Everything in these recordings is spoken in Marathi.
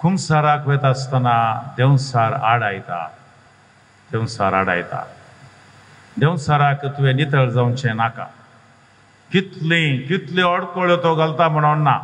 खुमसाराक वयता आसतना देंवसार आड आयता देंवसाराक तुवें नितळ जावचें नाका. कितले अडकळ्यो तो घालता म्हणून ना.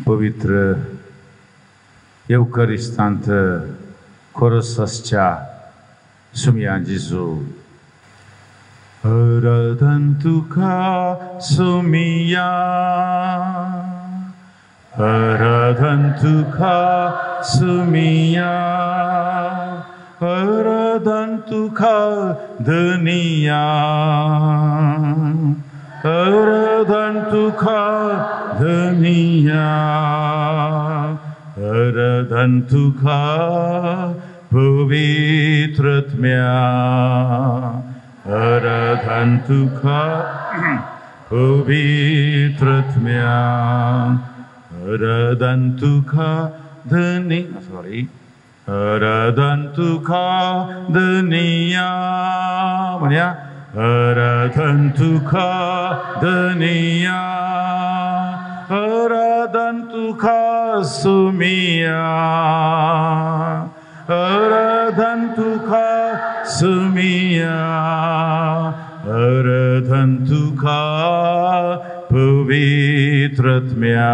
पवित्र येवकरिस्तांत कोरोससच्या सुमया जेजू आराधन तुका सुमया आराधन तुका सुमया आराधन तुका धनिया आराधन तुका धनिया आराधन तुका पवित्रात्म्या आराधन तुका पवित्रात्म्या आराधन तुका आराधन तुका धनिया म्हणया आराधन तुका धनिया आराधन तुका सुमया आराधन तुका सुमया आराधन तुका पवित्रात्म्या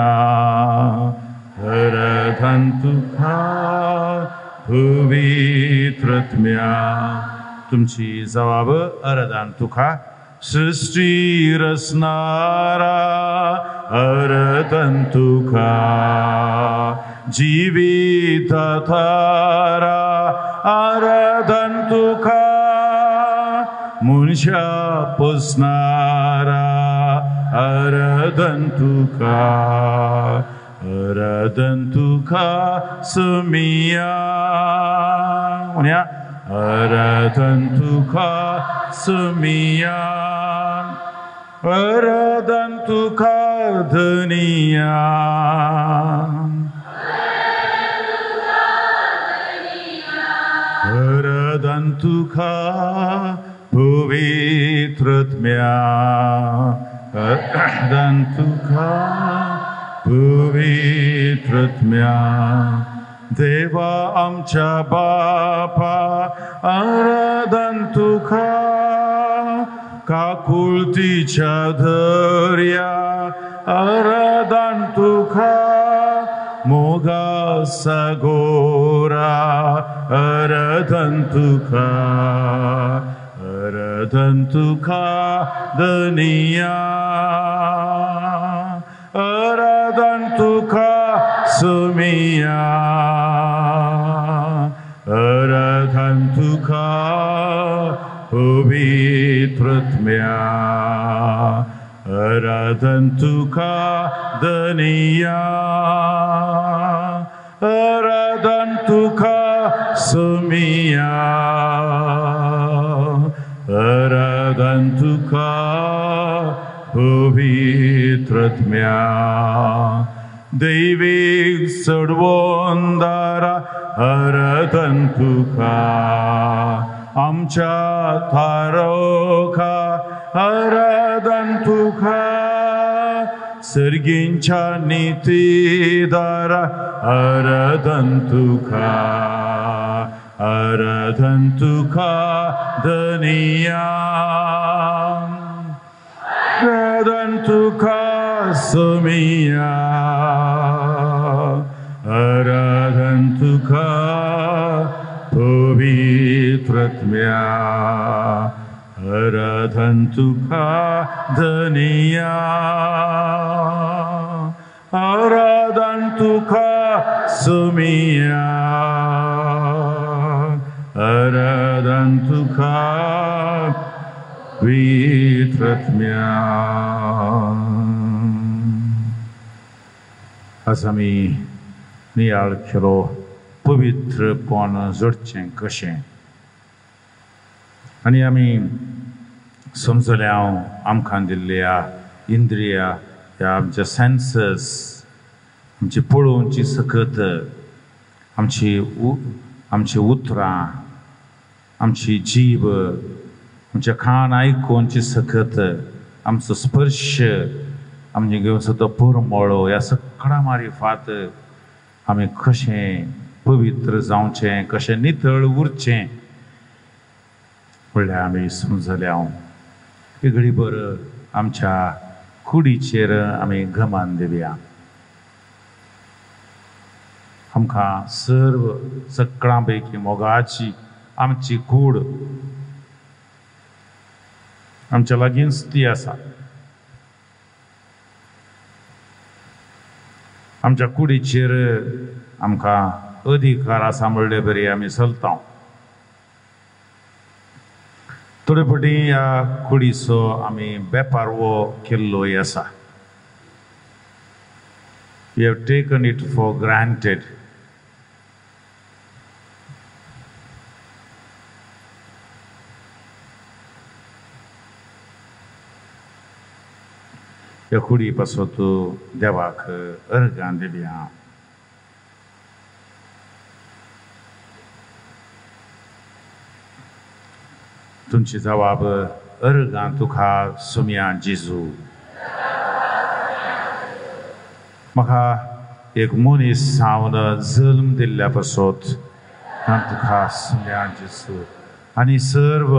आराधन तुका पवित्रात्म्या. तुमची जबाब आराधन तुका सृष्टी रचणारा आराधन तुका जीवित थारा आराधन तुका मनशा पोसणारा आराधन तुका आराधन तुका सुमया म्हणया आराधन तुका सुमया आराधन तुका धनिया आराधन तुका पवित्रात्म्या आराधन तुका पवित्रात्म्या. देवा आमच्या बापा आराधन तुका काकुळतीच्या धर्या आराधन तुका मोगा सागोरा आराधन तुका आराधन तुका धनिया आराधन तुका सुमया आराधन तुका पवित्रात्म्या आराधन तुका धनिया आराधन तुका सुमया आराधन तुका पवित्रात्म्या. दैवीक सडवोंदारा आराधन तुका आमच्या थारोखा आराधन तुका सर्गींच्या नीतीदारा आराधंतुका धनिया आराधंतुका सुमिया आराधंतुका पवित्रात्म्या आराधंतुका धनिया आराधंतुका सुमिया आराधंतुका पवित्रात्म्या. आज आमी नियाळ केलो पवित्रपण जोडचें कशें आनी आमी समजले आमकां दिल्ल्या इंद्रिया ह्या आमच्या सेन्सस आमची पळोवची सकत आमची उतरां आमची जीब आमचे कान आयकोवची सकत आमचो स्पर्श आमचे घेवन तो परमळो ह्या सगळ्या मारिफात आमी कशें पवित्र जावचें कशें नितळ उरचें म्हणल्यार आमी समजले एक घडीभर आमच्या कुडीचेर आमी घमान दिवया. आमकां सर्व सगळ्यां पैकी मोगाची आमची कूड आमच्या लागींच ती आसा. आमच्या कुडीचेर आमकां अधिकार आसा म्हणले बरी आमी चलता. थोडे फावटी ह्या कुडीचो आमी बेपारवो केल्लोय आसा. We have taken it for granted. ह्या कुडी पासत देवाक अर्गां दिवया. तुमची जबाब अर्गां तुका सुम्या जेजू. म्हाका एक मनीस जावन जल्म दिल्ल्या पासत तुका सुम्या जेजू आनी सर्व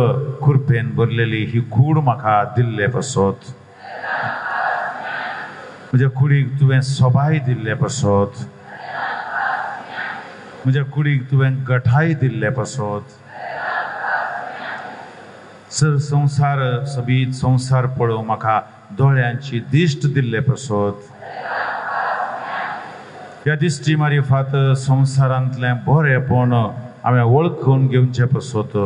कृपेन भरलेली ही कूड म्हाका दिल्ले पासत म्हज्या कुडीक तुवें सोबाय दिल्ले पासत म्हज्या कुडीक तुवें गठाय दिल्ले पासत सर संसार सबीत संसार पळोवंक म्हाका दोळ्यांची दिश्ट दिल्ले पासत ह्या दिश्टी मारिफात संसारांतलें बरेंपण हांवें वळखून घेवचें पासत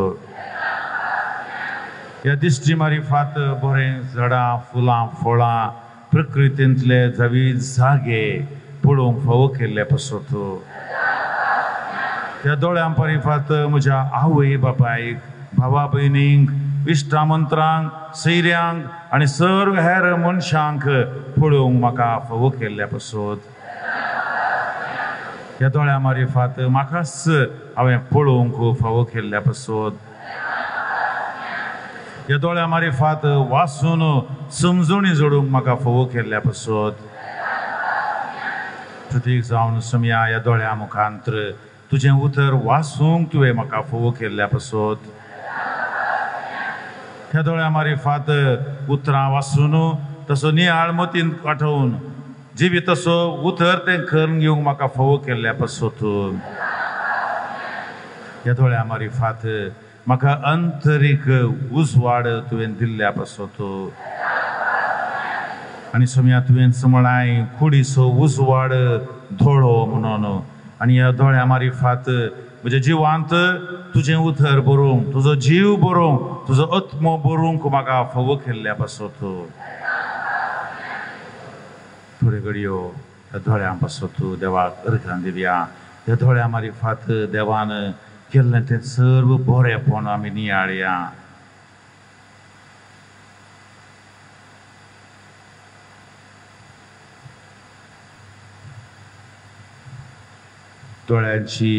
ह्या दिश्टी मारिफात बरें झाडां फुलां फळां प्रकृतींतले जवी जागे पळोवंक फावो केल्ले पासत ह्या दोळ्यां मारिफात म्हज्या आवय बापायक भावा भयणींक इश्टामंत्रांक सैऱ्यांक आनी सर्व हेर मनशांक पळोवंक म्हाका फावो केल्ल्या पासत ह्या दोळ्या मारिफात म्हाकाच हांवें पळोवंक फावो केल्ल्या पासत ह्या दोळ्या मारिफात वाचून समजुणी जोडूंक म्हाका फावो केल्ल्या पासत प्रतीक जावन सुम्या ह्या दोळ्या मुखांतर तुजें उतर वाचूंक तुवें म्हाका फावो केल्ल्या पासत ह्या दोळ्या मारिफात उतरां वाचून तसो नियाळ मतीन आठवून जिवी तसो उतर तें करून घेवंक म्हाका फावो केल्ल्या पासत ह्या दोळ्या मारिफात म्हाका अंतरीक उजवाड तुवें दिल्ल्या पासत आनी सुम्या तुवेंच म्हळाय कुडीचो उजवाड धोळो म्हणून आनी ह्या दोळ्या मारिफात म्हज्या जिवांत तुजें उतर बरोवंक तुजो जीव बरोवंक तुजो आत्मो बरोवंक म्हाका फावो केल्ल्या पासत थोड्यो घडयो ह्या दोळ्यां पासत देवाक अर्गां दिवया. ह्या दोळ्या मारिफात देवान केल्लें तें सर्व बरेंपण आमी नियाळया. दोळ्यांची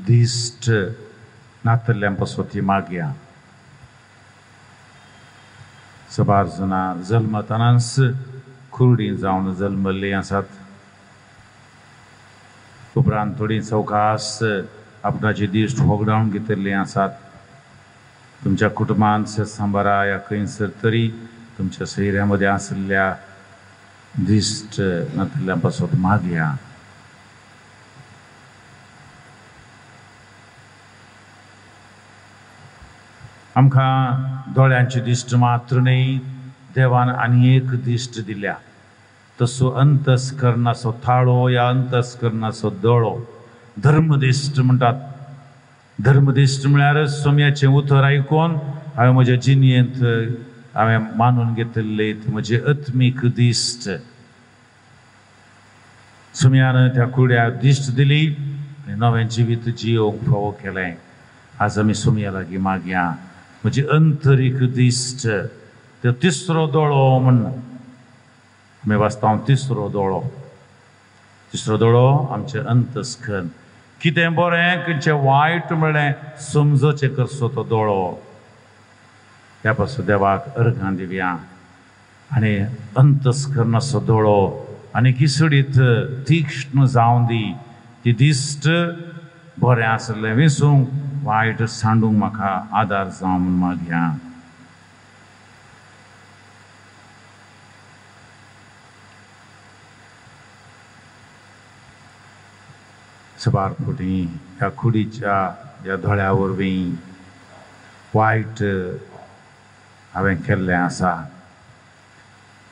दिश्ट नातल्ल्यां पासत ती मागया. सबार जाणां जल्मतनाच खुर्डी जावन जल्मल्लीं आसात. उपरांत थोडी सवकास आपणाची दिश्ट होगडावन घेतिल्लीं आसात. तुमच्या कुटुंबांत सांबारा या खंयसर तरी तुमच्या सोयऱ्यामध्ये आसलेल्या दिश्ट नातल्या पासत मागया. आमकां दोळ्यांची दिश्ट मात्र न्ही, देवान आनी एक दिश्ट दिल्या. तसो अंतस्करणाचो थाळो या अंतस्करणाचो दोळो धर्मदिश्ट म्हणटात. धर्मदिश्ट म्हळ्यार सोम्याचें उतर आयकून हांवें म्हज्या जिणयेंत हांवें मानून घेतिल्ली म्हजी आत्मीक दिश्ट. सोम्यान त्या कुड्याक दिश्ट दिली आनी नवें जिवीत जियोवंक फावो केलें. आज आमी सोम्या लागीं मागया म्हजी अंतरीक दिश्ट. तो तिसरो दोळो म्हण आमी वाचता. तिसरो दोळो, तिसरो दोळो आमचें अंतस्करण. कितें बरें खंयचें वायट म्हणलें समजचें करचो तो दोळो. त्या पासून देवाक अर्घां दिवया. आनी अंतस्करणाचो दोळो आनी किसडीत तीक्ष्ण जावं दी. ती दिश्ट बरें आसलें विसूंक वायट सांडूंक म्हाका आदार जावं म्हूण मागया. सबार फुटी ह्या कुडीच्या ह्या दोळ्या वरवीं वायट हांवें केल्लें आसा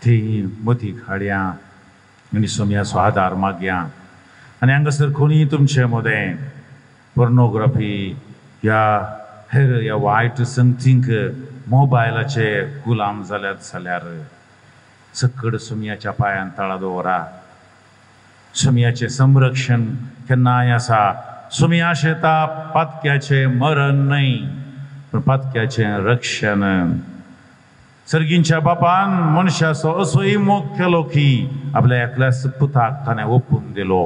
ती मती काडया आनी सोम्याचो आदार मागया. आनी हांगासर कोणी तुमचे मदें पोर्नोग्राफी या हेर ह्या वायट संगतींक मोबायलाचे गुलाम जाल्यात जाल्यार सकड सोम्याच्या पांयान ताळा दवरा. सोम्याचें संरक्षण केन्नाय आसा. सोम्या शेता पातक्याचें मरण न्हय पूण पातक्याचें रक्षण. सर्गींच्या बापान मनशाचो असोय मोग केलो की आपल्या एकल्याच पुताक ताणें ओपून दिलो.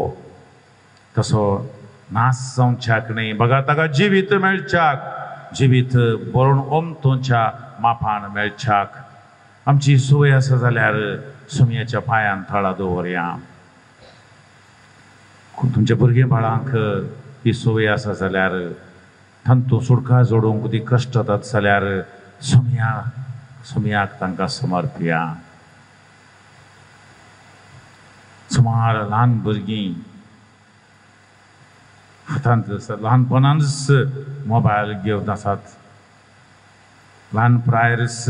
तसो नास जावच्याक न्ही, बघा ताका जिवीत मेळच्याक, जिवीत बरोवन ओमतोच्या मापान मेळच्याक. आमची सोय आसा जाल्यार सोम्याच्या पांयान ताळा दवरया. तुमच्या भुरगे बाळांक ही सोय आसा जाल्यार तांतू सुडका जोडूंक ती कश्ट जातात जाल्यार सोम्याक तांकां समर्पया. सुमार ल्हान भुरगीं ल्हानपणानच मोबायल घेवन आसात. ल्हान प्रायरच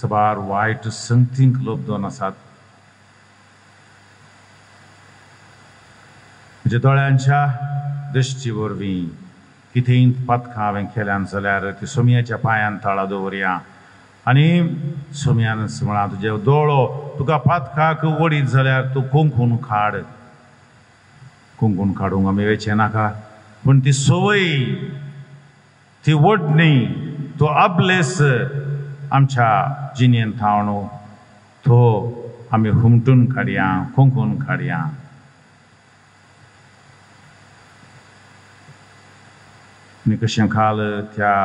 सबार वायट संगतींक लोबदोन आसात. म्हज्या दोळ्यांच्या दृश्टी वरवीं कितेंय पातकां हांवें केल्यान जाल्यार ती सोम्याच्या पांयान ताळा दवरया. आनी सोम्यान म्हळा तुजे दोळो तुका पातकाक वडीत जाल्यार तूं कुंकून काड. कुंकून काडूंक आमी वेचे नाका पूण ती सवय, ती वडणी, तो अभलेस आमच्या जिणेंत थावणू तो आमी हुमटून काडया, कुंकून काडया. आनी कशें काल त्या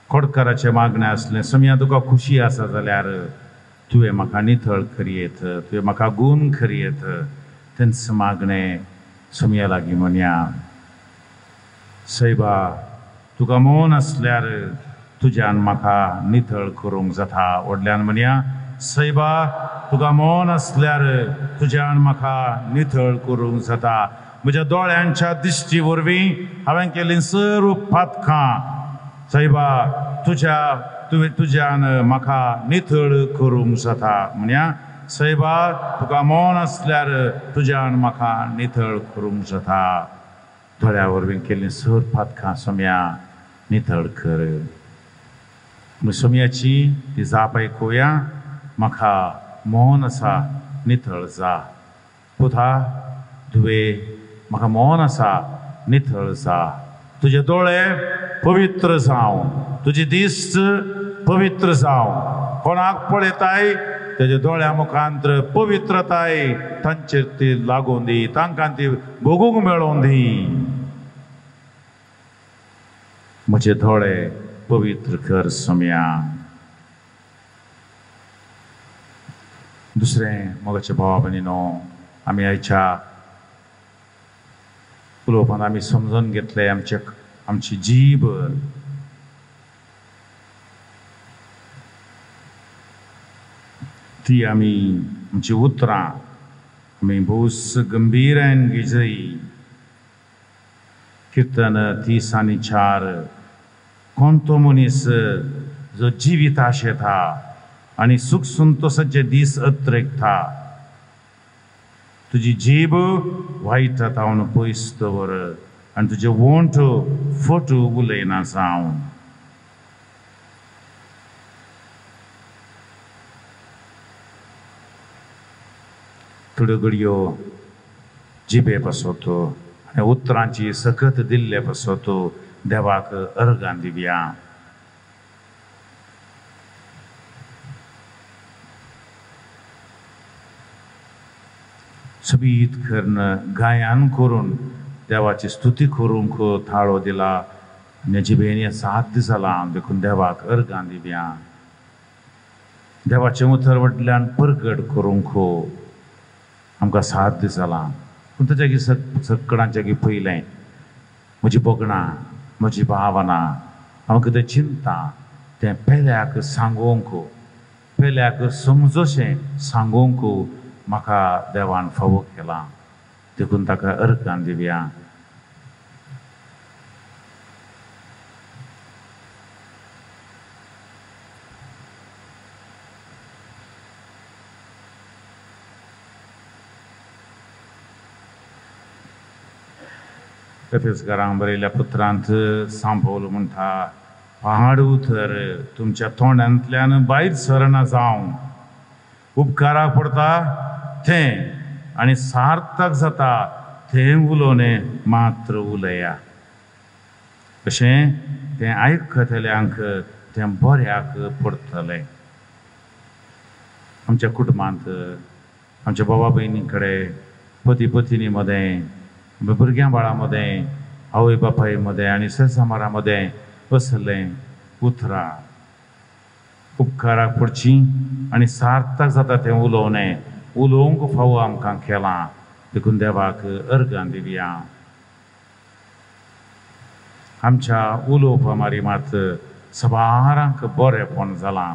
खोडकाराचे मागणें आसलें, सोम्या तुका खुशी आसा जाल्यार तुवें म्हाका नितळ करयेत, तुवें म्हाका गूण करयेत. तेंच मागणें सोम्या लागीं म्हणया. सैबा तुका मौन आसल्यार तुज्यान म्हाका नितळ करूंक जाता. व्हडल्यान म्हणया, सैबा तुका मौन आसल्यार तुज्यान म्हाका नितळ करूंक जाता. म्हज्या दोळ्यांच्या दिश्टी वरवीं हांवें केल्लीं सर्व पातकां सैबा तुज्यान म्हाका नितळ करूंक जाता. म्हणया, सैबा तुका मौन आसल्यार तुज्यान म्हाका नितळ करूंक जाता. दोळ्या वरवीं केल्लीं सर्व पातकां सोम्या नितळ कर. सोम्याची ती जाप आयकुया. म्हाका मौन आसा, नितळ जा. पुता धुवे म्हाका मौन आसा, नितळ जा. तुजे दोळे पवित्र जावं, तुजी दिश्ट पवित्र जावं. कोणाक पळयताय तेजे दोळ्या मुखांतर पवित्रताय तांचेर ती लागून दी, तांकां ती भोगूंक मेळोवन दी. म्हजे दोळे पवित्र कर सोम्या. दुसरें मोगाचे भावा भयणीनो, आमी आयच्या उलोवपांत आमी समजून घेतले आमची जीब ती आमची उतरां आमी भोस गंभीरान घेजय. कीर्तन 30 आनी 4. कोणतो मनीस जो जिवीत आशेता आनी सुख संतोषाचे दीस अत्रेकता, तुजी जीब वायट जावन पयस दवर आनी तुजे वोंट फट उलयना जावन. थोड्यो घडयो जिबे पासत आनी उतरांची सकत दिल्ले पासत देवाक अर्गां दिवया. सबीत करून गायन करून देवाची स्तुती करूंक थाळो दिला. आनी जिबेन साथ जाला देखून देवाक अर्गां दिवया. देवाचें उतर वटल्यान परगट करूंक आमकां साथ जाला. पूण ताच्या सगळ्यांच्या पयलें म्हजी बोगणां, म्हजी भावनां, हांव कितें चिंता तें पेल्याक सांगूंक, पेल्याक समजोशें सांगूंक म्हाका देवान फावो केला. देखून ताका अर्गां दिवया. एफेसकारांक बरयल्या पत्रांत सांपवल म्हणटा, पहाड उतर तुमच्या तोंडांतल्यान भायर सरना जावं. उपकाराक पडटा तें आनी सार्थक जाता तें उलोवणें मात्र उलया. अशें तें आयकतल्यांक तें बऱ्याक पडटलें. आमच्या कुटुंबांत, आमच्या भावा भयणी कडेन, पती पत्नी मदें, भुरग्यां बाळां मदें, आवय बापाय मदें आनी सेसामारा मदें असलें उतरां उपकाराक पडचीं आनी सार्थक जाता तें उलोवंक फावो आमकां केलां. देखून देवाक अर्गां दिवया. आमच्या उलोवपा मारी मात सबारांक बरेंपण जालां.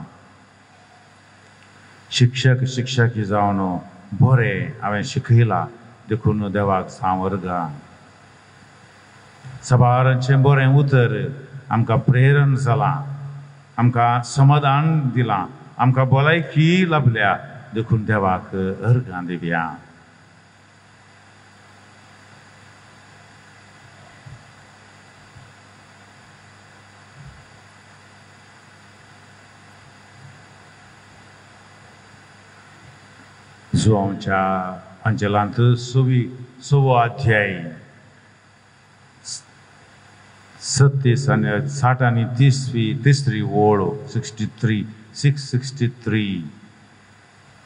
शिक्षकी जावन बरें हांवें शिकयलां. देखून देवाक सांग अर्गां. सबारांचें बरें उतर आमकां प्रेरण जालां, आमकां समाधान दिलां, आमकां भलायकी लाभल्या. देखून देवाक अर्गां दिवया. जुआंवच्या अंजलांत 6वो अध्याय 37 आनी 60 आनी 30री ओळ 663.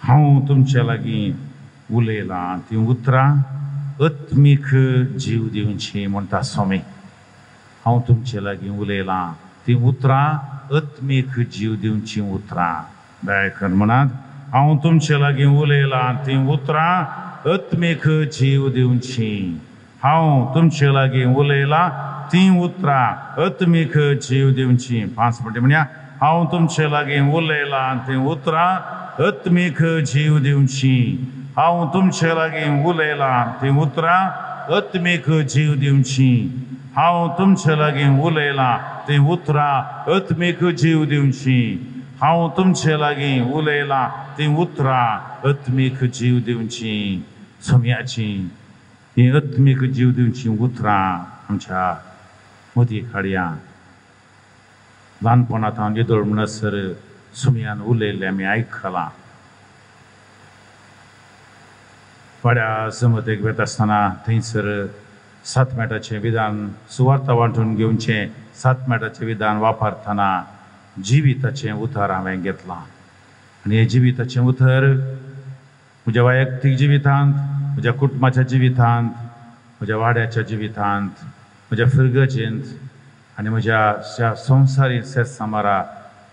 हांव तुमच्या लागीं उलयलां तीं उतरां आत्मीक जीव दिवची म्हणटा स्वामी. हांव तुमचे लागीं उलयलां तीं उतरां आत्मीक जीव दिवची उतरां. दयाकर म्हणात, हांव तुमचे लागीं उलयलां तीं उतरां आत्मीक जीव दिवची. हांव तुमचे लागीं उलयलां तीं उतरां आत्मीक जीव दिवची. 5 फावटी म्हणया, हांव तुमचे लागीं उलयलां तीं उतरां आत्मीक जीव दिवची. हांव तुमचे लागीं उलयलां तीं उतरां आत्मीक जीव दिवची. हांव तुमचे लागीं उलयलां तीं उतरां आत्मीक जीव दिवची. हांव तुमचे लागीं उलयलां तीं उतरां आत्मीक जीव दिवची. सोम्याची ही आत्मीक जीव दिवची उतरां आमच्या मदीं हाडया. ल्हानपणांत हांव येदोळ म्हणसर सुमयान उलयल्लें आमी आयकलां. पाड्या समतेक वेता आसतना थंयसर 7 मेटाचें विधान सुवार्ता वांटून घेवचें 7 मेटाचें विधान वापरतना जिविताचें उतर हांवें घेतलां. आनी हें जिविताचें उतर म्हज्या वैयक्तीक जिवितांत, म्हज्या कुटुंबाच्या जिवितांत, म्हज्या वाड्याच्या जिवितांत, म्हज्या फिरगजेंत आनी म्हज्या संवसारीक सेसामारा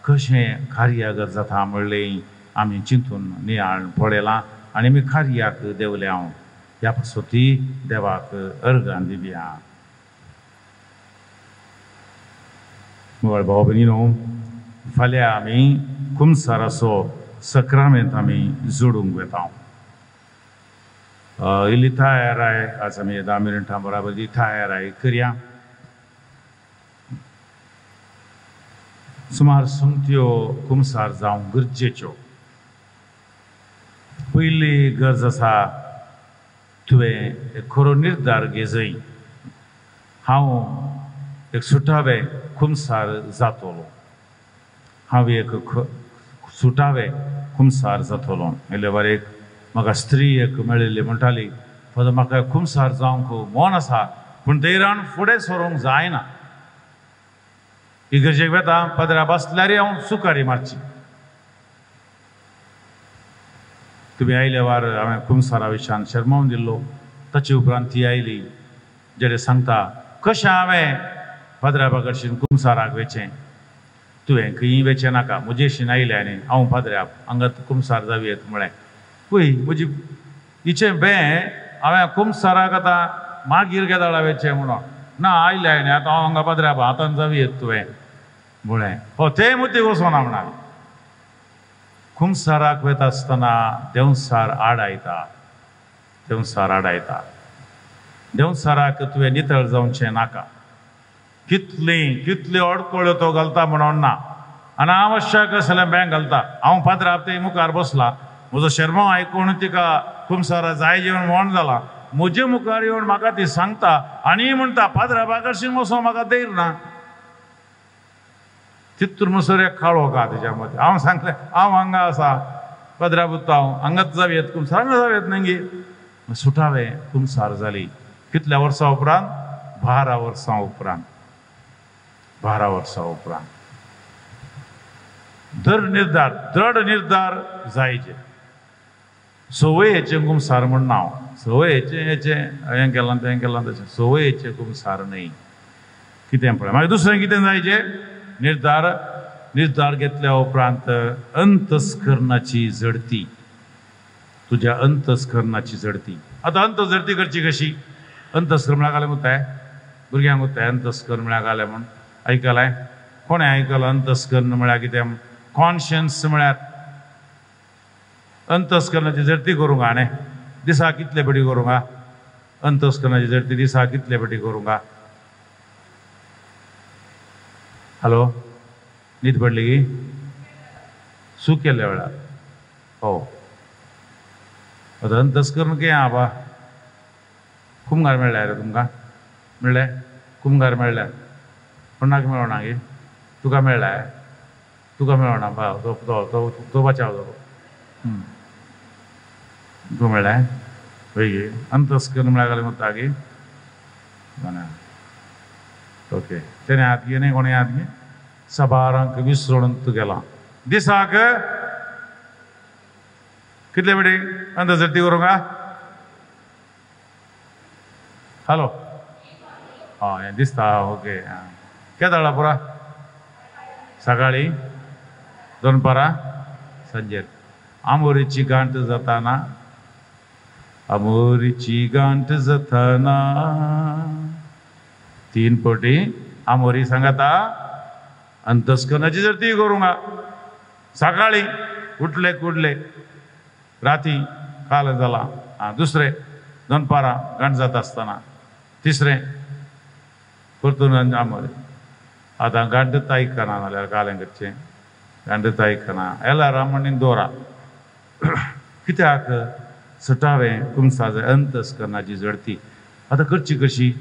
कशें कार्यागर जाता म्हणलें आम्ही चिंतून नियाळ पळयलां आनी आमी कार्याक देवले हांव ह्या पासोती देवाक अर्गां दिवया. भाव भयणीनो, फाल्यां आमी खुमसाराचो सक्रामेंत आमी जोडूंक वेता. इल्ली तयाराय आज आमी 10 मिनटां बराबर तयाराय करया. सुमार संगत्यो खुमसार जावंक गरजेच्यो. पयली गरज आसा तुवें खरो निर्धार घेजय. हांव एक सुटावे खुमसार जातलो. हांव एक सुटावे खुमसार जातलो. इल्ले वरेक म्हाका स्त्री एक मेळिल्ली म्हणटाली, फादर म्हाका खुमसार जावंक मोन आसा पूण देरान फुडें सरोंक जायना. इगर्जेक वेता पदरा बसल्यार हांव सुकारी मारची. तुमी आयले वार हांवें खुमसारा विशयान शर्मावन दिल्लो. ताचे उपरांत ती आयली जेडे सांगता कशें हांवें पाद्रा कडच्यान खुमसाराक वेचें. तुवें खंयी वेचें नाका, म्हजेशीन आयलें आनी हांव पाद्र्याक हांगात खुमसार जावयेत म्हळें. पळय म्हजी हिचें बें हांवें खुमसाराक आतां मागीर केदाळा वेचें म्हणोन ना आयलें आनी आतां हांव हांगा पाद्र्या हातान जावयेत तुवें म्हळें. हो ते मुद्दे वचोना म्हणाली. खुमसाराक वेता आसतना देंवसार आडायता. देंवसार आडायता. देंवसाराक तुवें नितळ जावचें नाका. कितली अडकळ्यो तो घालता म्हणून ना. अनावश्यक असलें बें घालता. हांव पाद्रा ते मुखार बसला, म्हजो शर्मा आयकून तिका खुमसारा जाय जेवन मोन जाला. म्हजे मुखार येवन म्हाका ती सांगता आनी म्हणटा पाद्रा कडच्यान वचों म्हाका धैर्य ना. चित्तूर मसोर एक खाळो का तेच्या मदीं. हांव सांगलें हांव हांगा आसा पाद्रा बुत्ता, हांव हांगाच जावयेत खुमसार हांगा जावयेत नंगी. सुटावे खुमसार जाली. कितल्या वर्सां उपरांत? 12 वर्सां उपरांत. 12 वर्सां उपरांत. दृढ निर्धार जायचे. सवयेचे खुमसार म्हण हांव सवयेचे हें केलां तें केलां तशें सवयेचे खुमसार न्हय. कितें पळय मागीर दुसरें कितें जायचें? निर्धार घेतल्या उपरांत अंतस्करणाची झडती. तुज्या अंतस्करणाची झडती. आतां अंतझडती करची कशी? अंतस्करण म्हळ्यार घालें मुताय भुरग्यांक उरताय अंतस्करण म्हळ्यार घालें म्हण आयकलाय? कोणें आयकलां अंतस्करण म्हळ्यार कितें? कॉन्शियन्स म्हळ्यार अंतस्करणाची झडती करूंक हा न्ही. दिसा कितले फावटी करूंक हा? अंतस्करणाची झडती दिसा कितले फावटी करूंक हा? हॅलो, न्हीद पडली की? सूख केल्ल्या वेळार हो. आतां अंतस्करण कितें आहा बा? कुमगार मेळ्ळ्या रे तुमकां? मेळ्ळें? कुमगार मेळ्ळ्या? कोणाक मेळोना गे? तुका मेळ्ळ्या? तुका मेळोना बा तो बचाव जालो. तूं मेळ्ळें? पळय गे अंतस्करण म्हळ्यार घालें मुता गे. ओके. तेणे हात घे न्ही कोणें हात घे? सबारांक विसरून तूं गेला. दिसाक कितले फावटी अंतझडती करूंक हा? हॅलो, हय हें दिसता ओके. केदाळा पुरा? सकाळीं, दनपारां, सांजेर. आंबोरेची गांठ जाताना आंबोरेची गांठ जाताना 3 फावटी आंबोरी सांगाता अंतस्करणाची झडती करूंक हा. सकाळीं उठले कुडले, राती काल जाला, दुसरें दनपारां गांठ जाता आसतना, तिसरें परतून आंबोरी. आतां गांठ आयकना नाल्यार कालें करचें. गांठ आयकना अलार्म म्हणून दवरा. कित्याक? सुटावें खुमसार जाय. अंतस्करणाची झडती. आतां करची कशी?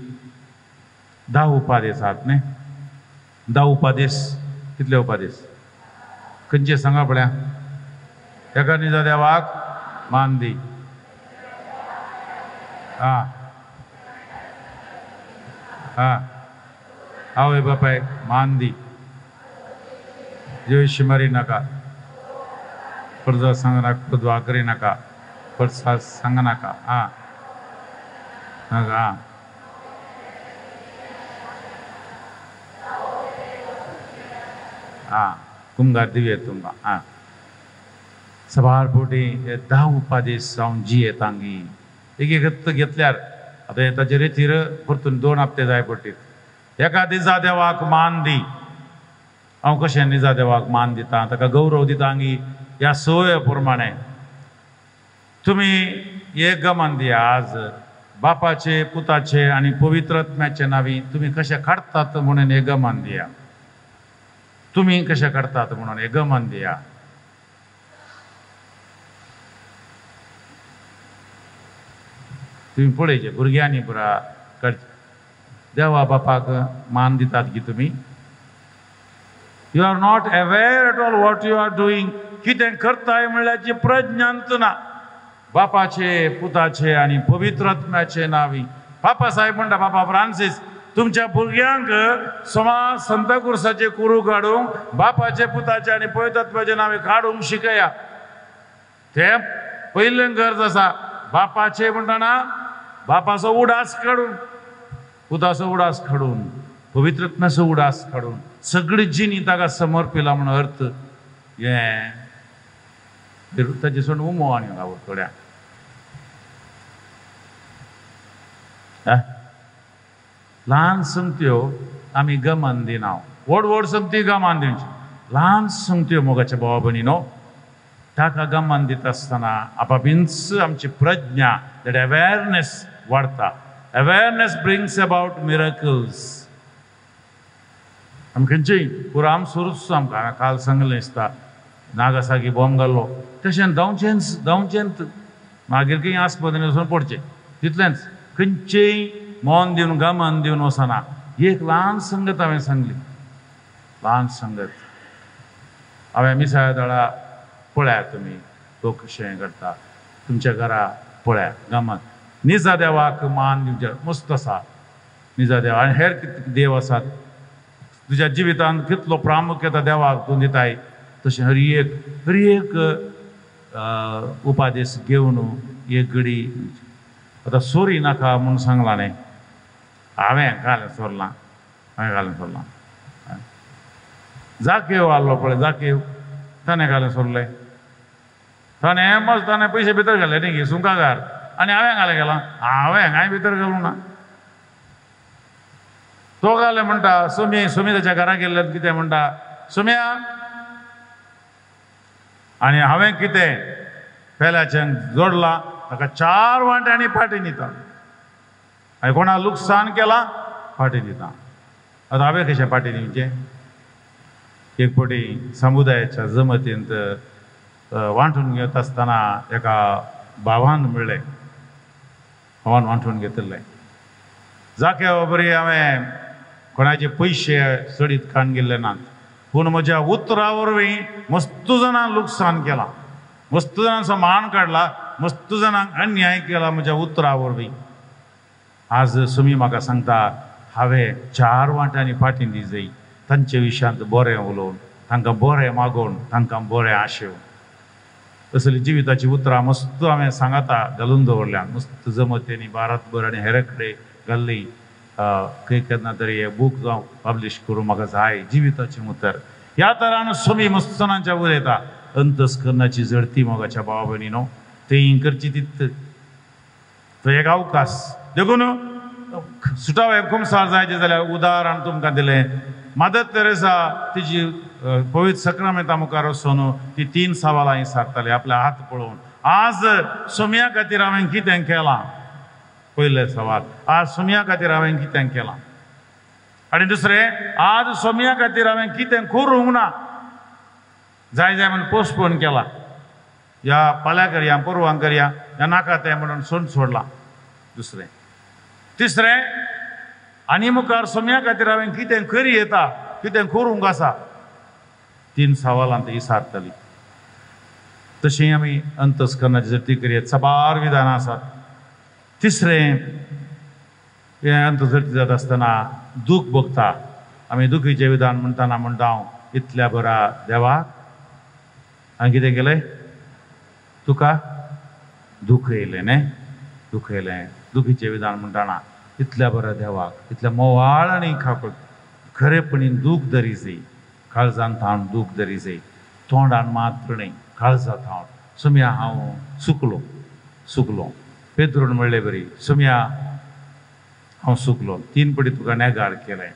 10 उपादेश आहात न्ही. 10 उपादेश. कितले उपादेश? खंयचे सांगा पळया. एका निजा देवाक मान दी. आवय बापायक मान दी. जेवशी मारी नाका. परजा सांग नाका. परदवा करी नाका. परसा सांग नाका. कुमगार दिव्य तुमकां. सबार पोटी 10 उपादेश जावन जी येतांगी एक एक घेतल्यार आता ताचे रेतीर परतून 2 हप्ते जाय पडटीत एका दिसा देवाक मान दी हांव कशें निजा देवाक मान दिता ताका गौरव दितांगी ह्या सवय प्रमाणे तुम्ही एक गमान दिया आज बापाचे पुताचे आणि पवित्र आत्म्याचे नावी तुम्ही कशे काढतात म्हणून एक गमान दिया तुम्ही कशे काढतात म्हणून एक गमान दिया तुम्ही पळयचे भुरग्यांनी पुरा देवा बापाक मान दितात की तुम्ही you are not aware at all what you are doing कितें करताय म्हणल्याची प्रज्ञांत ना बापाचे पुताचे आणि पवित्र आत्म्याचे नावी बापा साहेब म्हणटा बापा फ्रांसीस तुमच्या भुरग्यांक समाज संत कुर्साचे कुरू काढूंक बापाचे पुताचे आणि पवित्र आत्म्याचे नावे काढूंक शिकया ते पयलें गरज आसा बापाचे म्हणटाना बापाचो उडास काढून पुताचो उडास काढून पवित्र आत्म्याचो उडास काढून सगळी जिणी ताका समर्पिला म्हणून अर्थ हे ताचे सोडून उमो आनी गांव थोड्या ल्हान संगत्यो आमी गमान दिना व्हड व्हड संगती गमान दिवची ल्हान संगत्यो मोगाच्या भावा भयणीनो ताका गमान दिता आसतना आपापींच आमची प्रज्ञा दॅट अवेअरनेस वाडता अवेअरनेस ब्रिंग्स अबाउट मिरेकल्स आमी खंयचेय पुराम सुरूच आमकां काल सांगलें दिसता नागासाकी बॉम्ब घाल्लो तशें धांवचेंच मागीर खंय आस्पत्रेन वचून पडचें तितलेंच खंयचेय मोन दिवन गमान दिवन वचना एक ल्हान संगत हांवें सांगली ल्हान संगत हांवें मिसाळ दळा पळया तुमी तो कशें करता तुमच्या घरा पळया गमान निजा देवाक मान दिवचे मस्त आसा निजा देव आनी हेर कितें देव आसात तुज्या जिवितांत कितलो प्रामुख्यता देवाक तूं दिताय तशें हरी एक उपादेश घेवन एक घडी आतां सोरी नाका म्हणून सांगलां न्ही हांवें घालें सोरलां जाकेव आहलो पळय जाकेव ताणें घालें सोरलें ताणें मस्त ताणें पयशे भितर घाले न्ही सुंकागार आनी हांवें घालें गेलां हांवें भितर घालूं ना तो घालें म्हणटा सुमी ताच्या घरा गेल्ल्यान कितें म्हणटा सुम्या आनी हांवें कितें पेल्याच्यान जोडलां ताका 4 वांट्यांनी फाटीं दिता हांवें कोणा लुकसाण केलां फाटीं दिता आतां हांवें कशें फाटीं दिवचें एक फावटी समुदायाच्या जमतींत वांटून घेत आसतना एका भावान म्हणलें भावान वांटून घेतिल्लें जाके बरी हांवें कोणाचे पयशे सडीत खावन गेल्ले नात पूण म्हज्या उतरा वरवीं मस्त जाणां लुकसाण केलां मस्त जाणांचो मान काडला मस्त जाणांक अन्याय केला म्हज्या उतरा वरवीं आज सुमी म्हाका सांगता हांवें 4 वांट्यांनी फाटीं दी जाय तांचे विशयांत बरें उलोवन तांकां बरें मागोवन तांकां बरें आशेवन तसली जिविताची उतरां मस्त हांवें सांगाता घालून दवरल्यान मस्त जमतेनी भारतभर आनी हेर कडेन घाल्ली खंय केन्ना तरी हे बूक जावं पब्लीश करूं म्हाका जाय जिविताचें उतर ह्या तरान सुमी मस्त जाणांच्या उलयता अंतस्करणाची जडती मोगाच्या भावा भयणीनो तें करची तित तो एक अवकाश देखून सुटावे खुमसार जायचे जाल्यार उदाहरण तुमकां दिलें मदर तेरेसा तिची पवित्र सक्रामेंता मुखार वचून ती 3 सवालां विचारताली आपल्या हात पळोवन आज सुम्या खातीर हांवें कितें केलां पयले सवाल आज सुम्या खातीर हांवें कितें केलां आनी दुसरें आज सुम्या खातीर हांवें कितें करूंक ना जाय जाय म्हणून पोस्टपोन केला या फाल्यां करया परवां करया या नाका तें म्हणून सोडलां दुसरें तिसरें आनी मुखार सुम्या खातीर हांवें कितें करी येता कितें करूंक आसा 3 सवालां ती विचारतली तशें आमी अंतस्करणाची जर्ती करयत सबार विधानां आसात तिसरें हें अंतजर्ती जाता आसतना दूख भोगता आमी दुखीचें विधान म्हणटाना म्हणटा हांव इतल्या बरा देवाक हांवें कितें केलें तुका दूख येयलें न्ही दूख येयलें दुखीचें विधान म्हणटाना इतल्या बऱ्या देवाक इतल्या मोवाळ आनी खरेपणीन दूख धरी जाय काळजांत थावन दूख धरी जाय तोंडान मात्र न्ही काळजांत थावन सुम्या हांव चुकलो पेद्रून म्हणले बरी सुम्या हांव चुकलो 3 पटी तुका नेगार केलें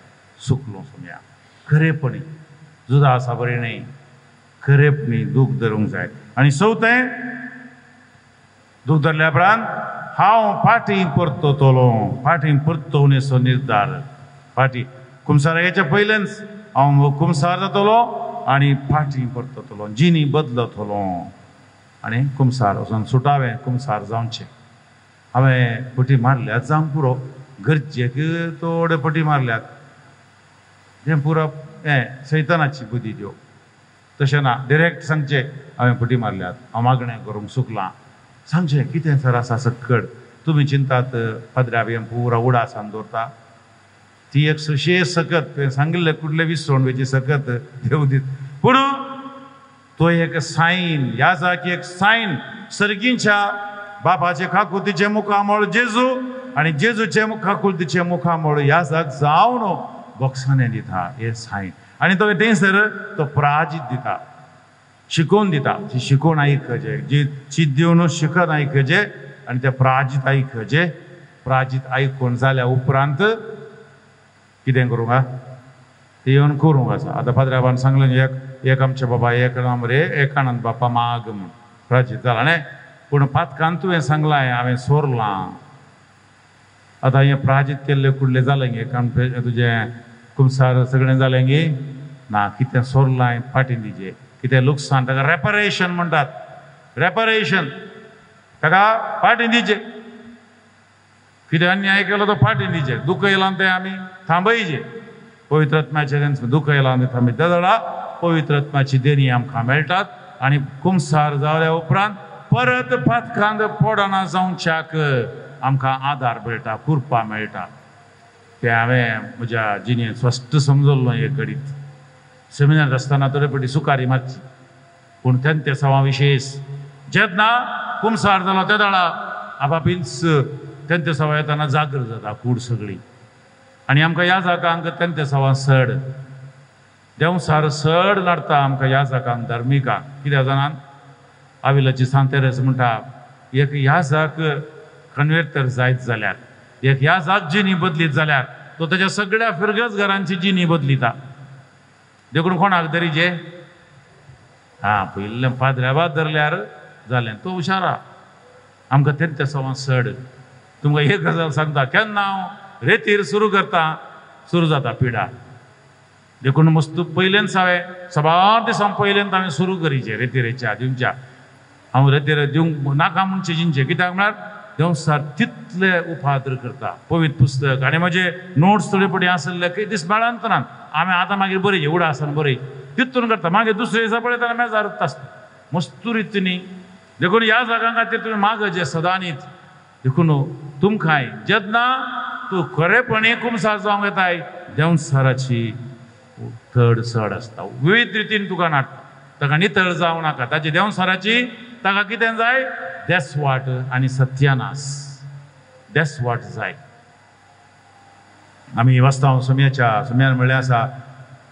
चुकलो सुम्या खरेपणी जुदा आसा बरें न्ही खरेपणी दूख धरूंक जाय आनी 4थें दूख धरल्या उपरांत हांव फाटीं परतवनेचो निर्धार फाटीं कुमसार येच्या पयलेंच हांव कुमसार जातलो आनी फाटीं परततलो जिनी बदलतलो आनी कुमसार वचून सुटावें कुमसार जावचें हांवें पटी मारल्यात जावंक पुरो गरजेक थोडे पटी मारल्यात तें पुरो हें सैतानाची बुद्धी त्यो तशें ना डिरेक्ट सांगचें हांवें पटी मारल्यात हांव मागणें करूंक चुकलां सांगचें कितें सर आसा सक्कड तुमी चिंतात पाद्र्या बी पुरा उडासान दवरता ती एक सुशेष सकत तुवें सांगिल्लें कुठले विसवणवेची सकत देव दीत पूण तो एक सायन ह्या जागी एक सायन सर्गींच्या बापाचे खाकुतीचे मुखामळ जेजू आनी जेजूचे खाकुतीचे मुखामळ ह्या जाग जावन बॉक्सांनी दिता हे सायन आनी तो थंयसर तो प्राजीत दिता शिकोवन दिता जी शिकोवन आयकचे जी चीत दिवन शिकत आयकचे आनी ते प्राजीत आयकचे प्राजीत आयकून जाल्या उपरांत कितें करूंक ते येवन करूंक आसा आतां फादराबान सांगलें एक आमचे बाबा एक नाम रे एकानंद बापा माग म्हूण प्राजीत जाला न्ही पूण पातकान तुवें सांगलां हांवें सोरलां आतां हें प्राजीत केल्लें कुडलें जालें गे काम तुजें कुमसार सगळें जालें गे ना कितें सोरलां फाटीं दिजें कितें लुकसाण ताका रेपरेशन म्हणटात रेपरेशन ताका फाटीं दिजें कितें अन्याय केलो तो फाटीं दिजें दुख येयलां तें आमी थांबयचें पवित्र आत्म्याचें दुख येयलां आमी थांबय त्या वेळा पवित्र आत्म्याची देणी आमकां मेळटात आनी कुमसार जाल्या उपरांत परत फातकांत पडना जावच्याक आमकां आदार मेळटा कुरपा मेळटा तें हांवें म्हज्या जिणेंत स्पश्ट समजल्लो एक घडीत सेमिनार आसतना थोडे फावटी सुकारी मारची पूण तेन्ना सवा विशेश जेन्ना कुमसार जालो त्या वेळा आपापीच तेन्ना सवा येताना जागर जाता कूड सगळी आनी आमकां ह्या जागांक तेन्ना सवा सड देंवसार सड नडटा आमकां ह्या जागांक धर्मिकांक कित्याक जाणान आविलाची सांतेरस म्हणटा एक ह्या जाग कन्वर्टर जायत जाल्यार एक ह्या जाग जिनी बदलीत जाल्यार तो ताच्या सगळ्या फिरगत घरांची जिनी बदलिता देखून कोणाक तरीचे पयलें पाद्र्याबाद धरल्यार जालें तो हुशारा आमकां तेन्ना सवा सड तुमकां एक गजाल सांगता केन्ना हांव रेतीर सुरू करता सुरू जाता पिडा देखून मस्त पयलेंच हांवें सबार दिसां पयलेंत हांवें सुरू करीचें रेतीरेच्या दिवच्या हांव रेतीर दिवंक नाका म्हणचें जिंचें कित्याक म्हळ्यार देंवसार तितले उपाद्र करता पवित्र पुस्तक आनी म्हजे नोट्स थोडे पडी आसले काही दीस मेळनात हांवें आतां मागीर बरय उडा आसन बरय तितून करता मागीर दुसरे दिसा पळयतना मेजार आसता मस्तू रितीनी देखून ह्या जागां खातीर तुवें मागजे सदांनीच देखून तुमकांय जेन्ना तूं खरेपणी कुमसार जावंक येताय देंवसाराची थड सड आसता विविध रितीन तुका नाडटा ताका नितळ जावं नाका ताची देंवसाराची ताका कितें जाय देसवाट आनी सत्यानास देसवाट जाय आमी वाचता सुम्यान म्हणलें आसा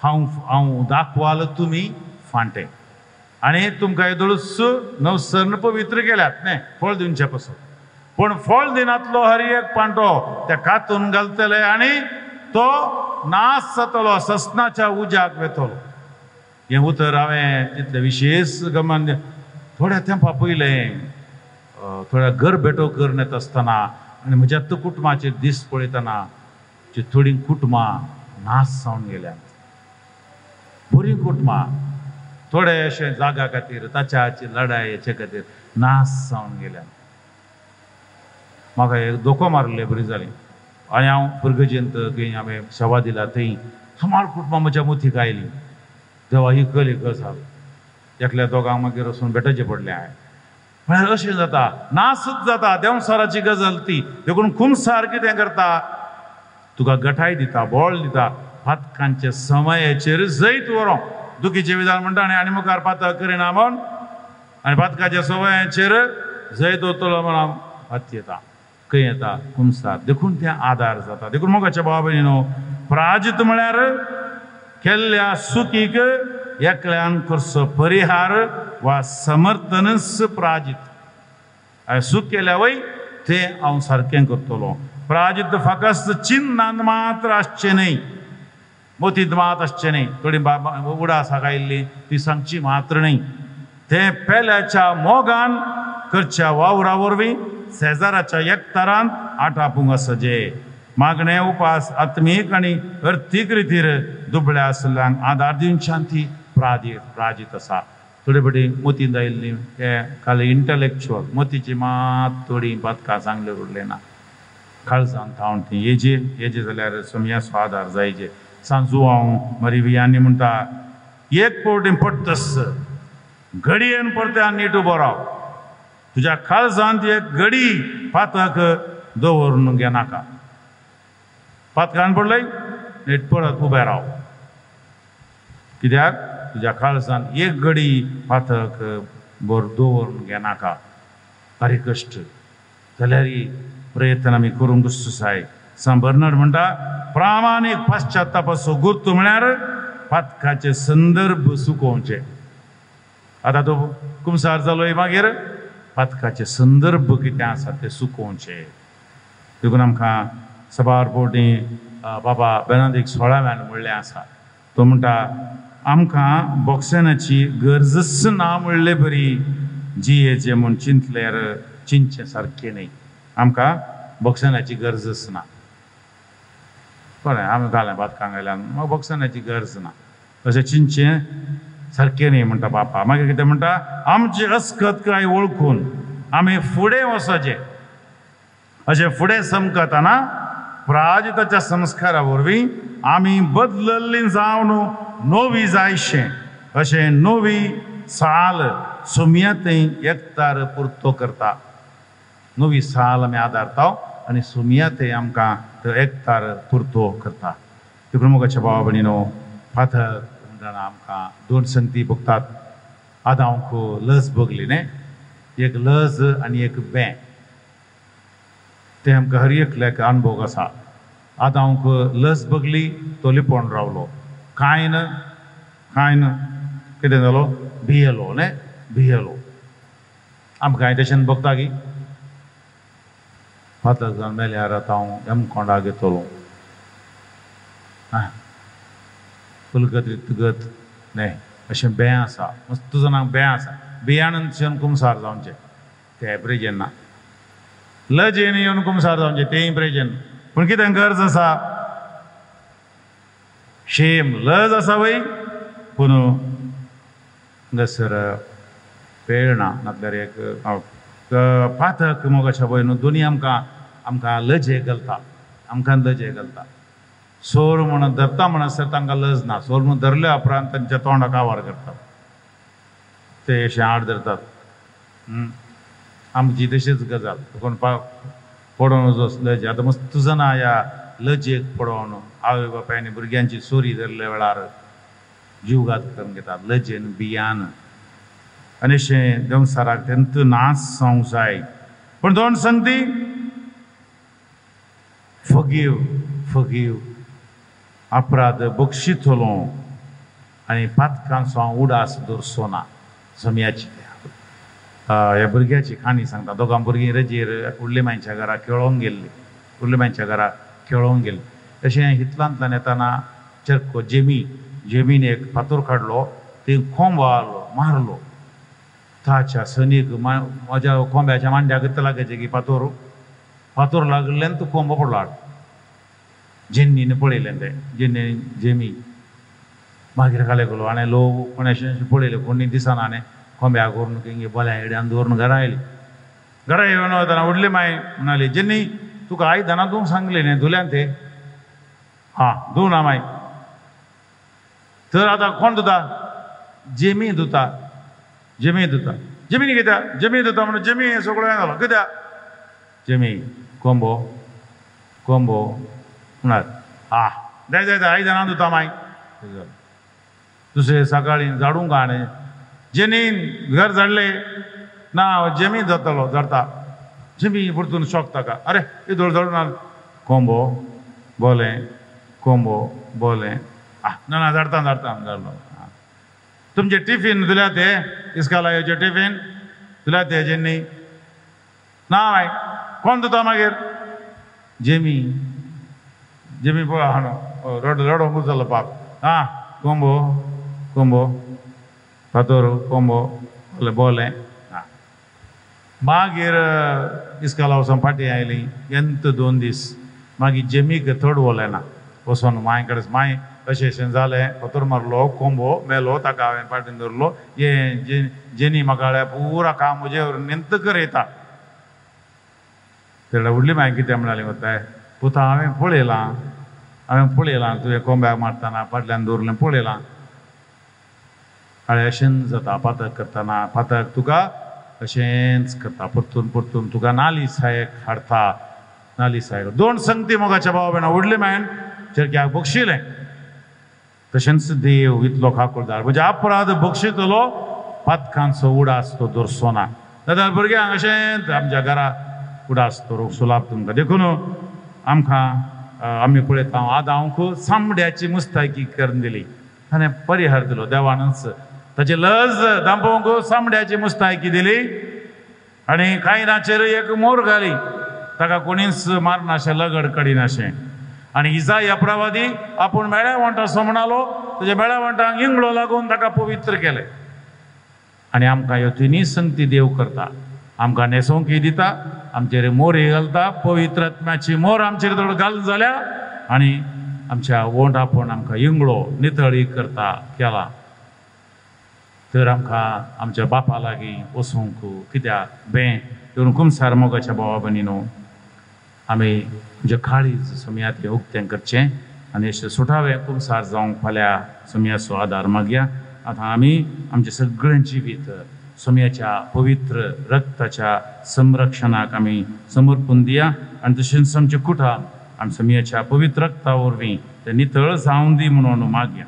हांव दाखवाल तुमी फांटे आनी तुमकां येदोळूच नवसर्न पवित्र केल्यात न्ही फळ दिवचे पासून पूण फळ दिनांतलो हर एक पांटो ते कातून घालतले आनी तो नाश जातलो ससनाच्या उज्याक वेतलो हें उतर हांवें तितलें विशेश गमन थोड्या तेंपा पयलें थोड्या घर भेटो करून येता आसतना आनी म्हज्या कुटुंबाचेर दीस पळयतना थोडीं कुटुंबां नाश जावन गेल्यात बरीं कुटुंबां थोडे अशें जागा खातीर ताच्या लढाय हेचे खातीर नाश जावन गेल्यात म्हाका एक धोको मारले बरी जाली आनी हांव भुरगेजेंत खंय हांवें सेवा दिला थंय समार कुटुंबां म्हज्या मुथीक आयलीं देवा ही कल एक गजाल एकल्या दोगांक मागीर वचून भेटचें पडलें हांवें म्हळ्यार अशें जाता नाशच जाता देंवसाराची गजाल ती देखून कुमसार कितें करता तुका गठाय दिता बळ दिता फातकांचे समयाचेर जैत व्हरोंक दुखीचे विधान म्हणटा आनी मुखार पातक करिना म्हण आनी फातकाच्या समयाचेर जैत वतलो म्हण हात येता खंय येता कुमसार देखून तें आदार जाता देखून मोगाच्या भावा भयणीनो प्राजीत म्हळ्यार केल्ल्या चुकीक एकल्यान करचो परिहार वा समर्थनच प्राजित सुख केल्या वय ते हांव सारकें करतलो प्राजित फकस्त चिन्नांत मात्र आसचें न्ही मोतीत मात आसचें न्ही थोडी उडा सागायल्ली ती सांगची मात्र न्ही ते पेल्याच्या मोगान करच्या वावरा वरवीं शेजाराच्या एकतारांत आटापूंक आसचे मागणे उपास आत्मीक आनी अर्थीक रितीर दुबळ्या आसल्यांक आदार दिवच्यान ती प्राजित आसा थोडी बडी मोतीन जायल्ली ते खाली इंटलेक्च्युअल मोतीची मात थोडी बदकां चांगले उरले ना काळजान थावन ती हेजे जाल्यार समयाचो आदार जायचे सांजू हांव मरी वियांनी म्हणटा एक पोवटी पडटस घडयेन परते नीट उबो राव तुज्या काळजांत एक घडी पातक दवरून घेनाका पातकान पडलय नीट परत उबे राव कित्याक तुज्या काळजांत एक घडी पातक दवरून घेनाका बारी कश्ट जाल्यार प्रयत्न आमी करूंकच जाय सान बर्नार्ड म्हणटा प्रामाणीक पाश्चात्तापाचो गुर्त म्हळ्यार पातकाचे संदर्भ सुकोवचे आतां तो कुमसार जालोय मागीर पातकाचे संदर्भ कितें आसा ते सुकोवचे देखून आमकां सबार पोवटी बाबा बेनादीक 16व्यान म्हणलें आसा तो म्हणटा आमकां बॉक्सेनाची गरजच ना म्हणले बरी जियेचे म्हूण चिंतल्यार चिंतचे सारकें न्ही आमकां बॉक्सेनाची गरजच ना कळ्ळें आमी घालें पातकांक गेल्यान म्हाका बॉक्सेनाची गरज ना अशें चिंतचें सारकें न्ही म्हणटा बापा मागीर कितें म्हणटा आमची अस्खतकाय वळखून आमी फुडें वचचें अशें फुडें समकतना प्राजिताच्या संस्कारा वरवीं आमी बदलल्लीं जावन नवी जायशें अशें नवी साल सुमयातय एकतार पुरतो करता नवी साल आमी आदारता आनी सुमयातय आमकां तो एकतार पुरतो करता देखून मोगाच्या भावा भयणीनो फातर म्हणटना आमकां 2 संगती भोगतात आतां हांव लस भोगली न्ही एक लस आनी एक बें ते आमकां हर एकल्याक अनुभव आसा आतां हांव लस भोगली तो लिपोवन रावलो कांय न कितें जालो भियेलो न्ही भियेलो आमकां तशें भोगता की फातर जावन मेल्यार आतां हांव एमकोंडा घेतलो फुलगत रितगत न्ही अशें बें आसा मस्त जाणांक बें आसा बियाणन कुमसार जावचें ते प्रेजेन ना लजेन येवन कुमसार जावचें तेंय प्रेजेन पूण कितें गरज आसा शेम लज आसा वय पूण हांगासर पेळ ना नातल्यार एक पातक मोगाच्या भयणू दोनी आमकां लजे घालता आमकां लजे घालता सोर म्हणून धरता म्हणसर तांकां लज ना सोर म्हणून धरल्या उपरांत तांच्या तोंडाक आवार करतात ते अशें आड धरतात आमची तशीच गजाल कोण पडोवन वचोस लज आतां मस्त जाणां ह्या लजेक पडोवन आवय बापायनी भुरग्यांची सोरी धरल्या वेळार जीवघात करून घेतात लजेन बियान आनी अशें संवसाराक तेंत नाच जावंक जाय पूण 2 संगती फगीव अपराध बक्षितलो आनी पातकांचो हांव उडास दवरचो ना समयाची ह्या भुरग्याची काणी सांगता दोगां भुरगीं रजेर उरले मांयच्या घरा खेळोंक गेल्लीं उरले मांयच्या घरा खेळोंक गेल्लीं तशें हितलांतल्यान येताना चर्को जेमीन एक फातोर काडलो ते खोंबालो मारलो ताच्या सनीक म्हज्या खोंब्याच्या मांड्याक लागचे की फातोर लागल्यान तो खोंबो पडलो हाड जेन्नीन पळयलें तें जेमी मागीर काले गेलो आनी लोक कोणी अशें पळयलें कोणी दिसना न्ही खोंब्याक व्हरून हिंगे बोल्या हेड्यान दवरून घरा आयली घरा येवन वतना उडली माय म्हणाली जेन्नी तुका आयदनां धुवंक सांगलें न्ही धुल्यान ते धुव ना माय तर आतां कोण धुता जेमी धुता जेमीन कित्याक जेमी धुता म्हणून जेमी हें सगळें जालो कित्याक जेमी कोंबो म्हणात जाय आयदनां धुता माय दुसरे सकाळीं झाडूंक आनी जेनीन घर झाडले ना जेमी झडता जेमी परतून शॉक ताका अरे हे झडून कोंबो बोलें ना झडता झाडलो तुमचे टिफिन दिल्या ते इस्काला येवचे टिफिन दिल्या ते जेन्नी ना भाई कोण दिता मागीर जेमी जेमी पळय हाडो रडोंक जालो पाप आ कोंबो कोंबो फातोर कोंबो बोले मागीर इस्काला वचोन फाटीं आयली एंत 2 दीस मागीर जेमीक थोड वोलेना वचोन माय कडेन माय अशें जालें फातोर मारलो कोंबो मेलो ताका हांवें फाटीं धरलो हे जेनी म्हाका पुरा काम म्हजे निंत कर येता तेन्ना उडली मागीर कितें म्हणली वता पुता हांवें पळयलां तुवें कोंब्याक मारतना फाटल्यान दवरलें पळयलां अशेंच जाता पातक करतना पातक तुका अशेंच करता परतून परतून तुका नाली सायक हाडटा नाली सायक 2 संगती मोगाच्या भावा भयणां उडली मागीर चेडक्याक बक्षिलें तशेंच देव इतलो खाकूळदार म्हणजे अपराध बक्षितलो पातकांचो उडास तो दवरचो ना जाल्यार भुरग्यांक अशेंच आमच्या घरा उडास दवरूंक सुलाभ तुमकां देखून आमकां आमी पळयता आदांक चामड्याची मुस्तायकी करून दिली आनी परिहार दिलो देवानच ताची लज दांपोवंक चामड्याची मुस्तायकी दिली आनी कायनाचेर एक मोर घाली ताका कोणीच मारनाशें लगड कडिनाशें आनी इसाया प्रवादी आपूण मेळ्यावंट असो म्हणालो तुज्या मेळ्यावंटांक इंगळो लागून ताका पवित्र केलें आनी आमकां ह्यो तिनी संगती देव करता आमकां न्हेसोवंकय दिता आमचेर मोरी घालता पवित्र आत्म्याची मोर आमचेर थोडो घाल जाल्या आनी आमच्या वोंट आपूण आमकां इंगळो नितळी करता केला तर आमकां आमच्या बापा लागीं वचूंक कित्याक बें येवन कुमसार मोगाच्या भावा भयणीनो आमी म्हणजे काळीज सुमयातलें उक्तें करचें आनी अशें सुटावें कुमसार जावंक फाल्यां सुमयाचो आदार मागया आतां आमी आमचें सगळें जिवीत सुमयाच्या पवित्र रक्ताच्या संरक्षणाक आमी समर्पून दिया आनी तशेंच आमचें कुटाम आमी सुमयाच्या पवित्र रक्ता वरवीं तें नितळ जावं दी म्हणून मागया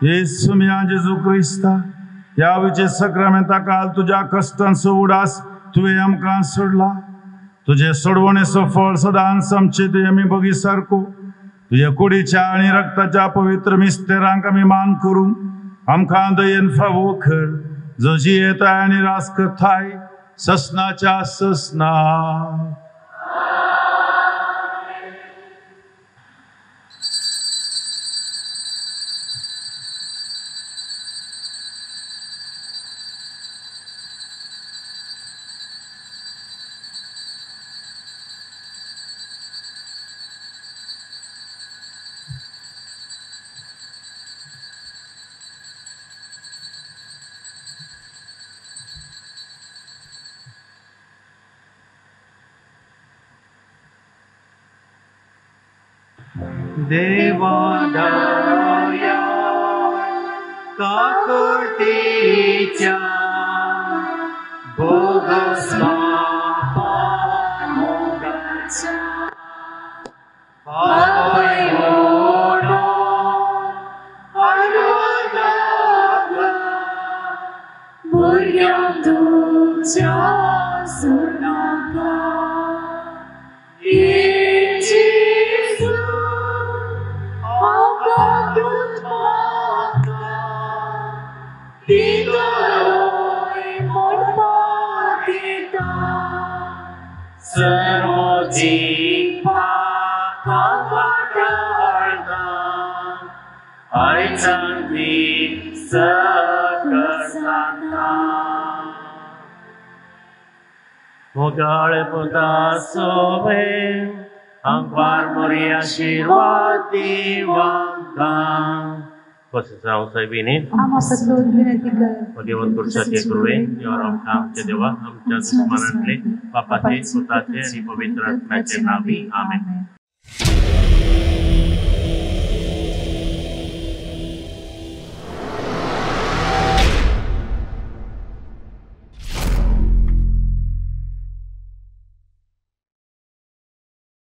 येसुम्या जेजू क्रिस्ता ह्या विचे सक्रामेंता काल तुझ्या कष्टांचो उडास तुवें आमकां सोडला तुझे सोडवणेचो फळ सदांच आमचे ते आमी बगी सारको तुझ्या कुडीच्या आनी रक्ताच्या पवित्र मिस्तेरांक आमी मान करूं आमकां दयेन फावो कर जो जियेताय आनी रास करताय ससनाच्या ससना देवादया काकुर्तीच्या भोगस्मापामोगाच्या पावय मोडो अनुरागा भुर्यां तुझ्या सुनाका येशू आकातून माता दिगरोय मोडपातिता सर्वोजीवा कावाडाळदा आयचांदी सकसाता मोगाळ पुता सोवे अंकार मोरी आशीर्वाद दिवांका Posisau saya ini, bagaimana kursiatnya keruwe, orang kami dewa, amca semangatnya, Bapa Putra, di pavitra Nabi, Amin.